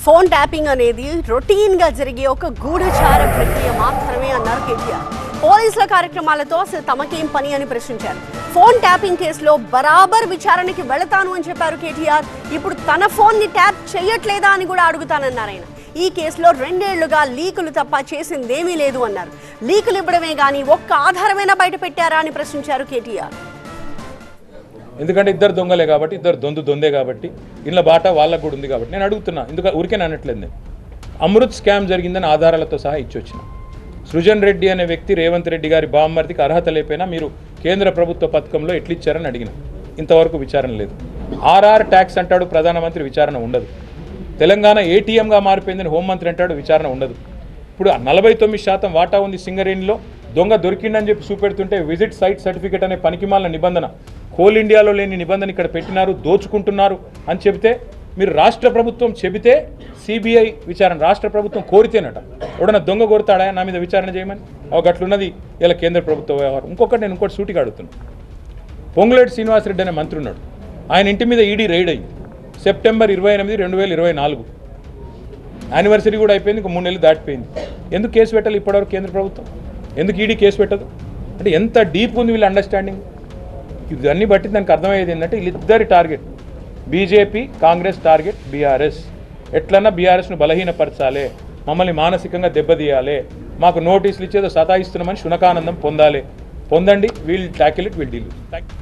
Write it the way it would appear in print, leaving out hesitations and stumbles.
Phone tapping అనేది రొటీన్గా జరిగే ఒక గూఢచార ప్రక్రియ మాత్రమే అన్నారు కేటీఆర్. పోలీసుల కార్యక్రమాలతో అసలు తమకేం పని అని ప్రశ్నించారు. ఫోన్ ట్యాపింగ్ కేసులో బరాబర్ విచారణకి వెళతాను అని చెప్పారు కేటీఆర్. ఇప్పుడు తన ఫోన్ని ట్యాప్ చేయట్లేదా అని కూడా అడుగుతానన్నారు ఆయన. ఈ కేసులో 2 ఏళ్లుగా లీకులు తప్ప చేసిందేమీ లేదు అన్నారు. లీకులు ఇవ్వడమే కానీ ఒక్క ఆధారమైనా బయట పెట్టారా అని ప్రశ్నించారు కేటీఆర్. ఎందుకంటే ఇద్దరు దొంగలే కాబట్టి, ఇద్దరు దొందే కాబట్టి, ఇళ్ళ బాట వాళ్ళకు కూడా ఉంది కాబట్టి నేను అడుగుతున్నా. ఊరికే అనట్లేదు. నేను అమృత్ స్కామ్ జరిగిందని ఆధారాలతో సహా ఇచ్చొచ్చిన. సృజన్ రెడ్డి అనే వ్యక్తి రేవంత్ రెడ్డి గారి బామ్మర్దికి అర్హత లేకపోయినా మీరు కేంద్ర ప్రభుత్వ పథకంలో ఎట్లిచ్చారని అడిగిన. ఇంతవరకు విచారణ లేదు. ఆర్ఆర్ ట్యాక్స్ అంటాడు ప్రధానమంత్రి, విచారణ ఉండదు. తెలంగాణ ఏటీఎంగా మారిపోయిందని హోంమంత్రి అంటాడు, విచారణ ఉండదు. ఇప్పుడు 49% వాటా ఉంది సింగరేణిలో, దొంగ దొరికిందని చెప్పి చూపెడుతుంటే విజిట్ సైట్ సర్టిఫికేట్ అనే పనికిమాలిన నిబంధన, కోల్ ఇండియాలో లేని నిబంధన ఇక్కడ పెట్టినారు, దోచుకుంటున్నారు అని చెబితే మీరు రాష్ట్ర ప్రభుత్వం చెబితే సిబిఐ విచారణ రాష్ట్ర ప్రభుత్వం కోరితేనట. ఎవడన్నా దొంగ కోరుతాడా నా మీద విచారణ చేయమని? గట్లున్నది ఇలా కేంద్ర ప్రభుత్వ వ్యవహారం. నేను ఇంకోటి సూటిగా అడుగుతున్నాను. పొంగులేటి శ్రీనివాసరెడ్డి అనే మంత్రి ఉన్నాడు. ఆయన ఇంటి మీద ఈడీ రైడ్ అయింది సెప్టెంబర్ 28, 2024. యానివర్సరీ కూడా అయిపోయింది, ఇంకో 3 నెలలు దాటిపోయింది. ఎందుకు కేసు పెట్టాలి ఇప్పటివరకు కేంద్ర ప్రభుత్వం? ఎందుకు ఈడీ కేసు పెట్టదు? అంటే ఎంత డీప్ ఉంది వీళ్ళ అండర్స్టాండింగ్. ఇవన్నీ బట్టి దానికి అర్థమయ్యేది ఏంటంటే వీళ్ళిద్దరి target BJP, Congress target BRS. ఎట్లన్నా బీఆర్ఎస్ను బలహీనపరచాలి, మమ్మల్ని మానసికంగా దెబ్బతీయాలి, మాకు నోటీసులు ఇచ్చేదో సతాయిస్తున్నామని శునకానందం పొందాలి. పొందండి, we'll tackle it, we'll deal. Thank you.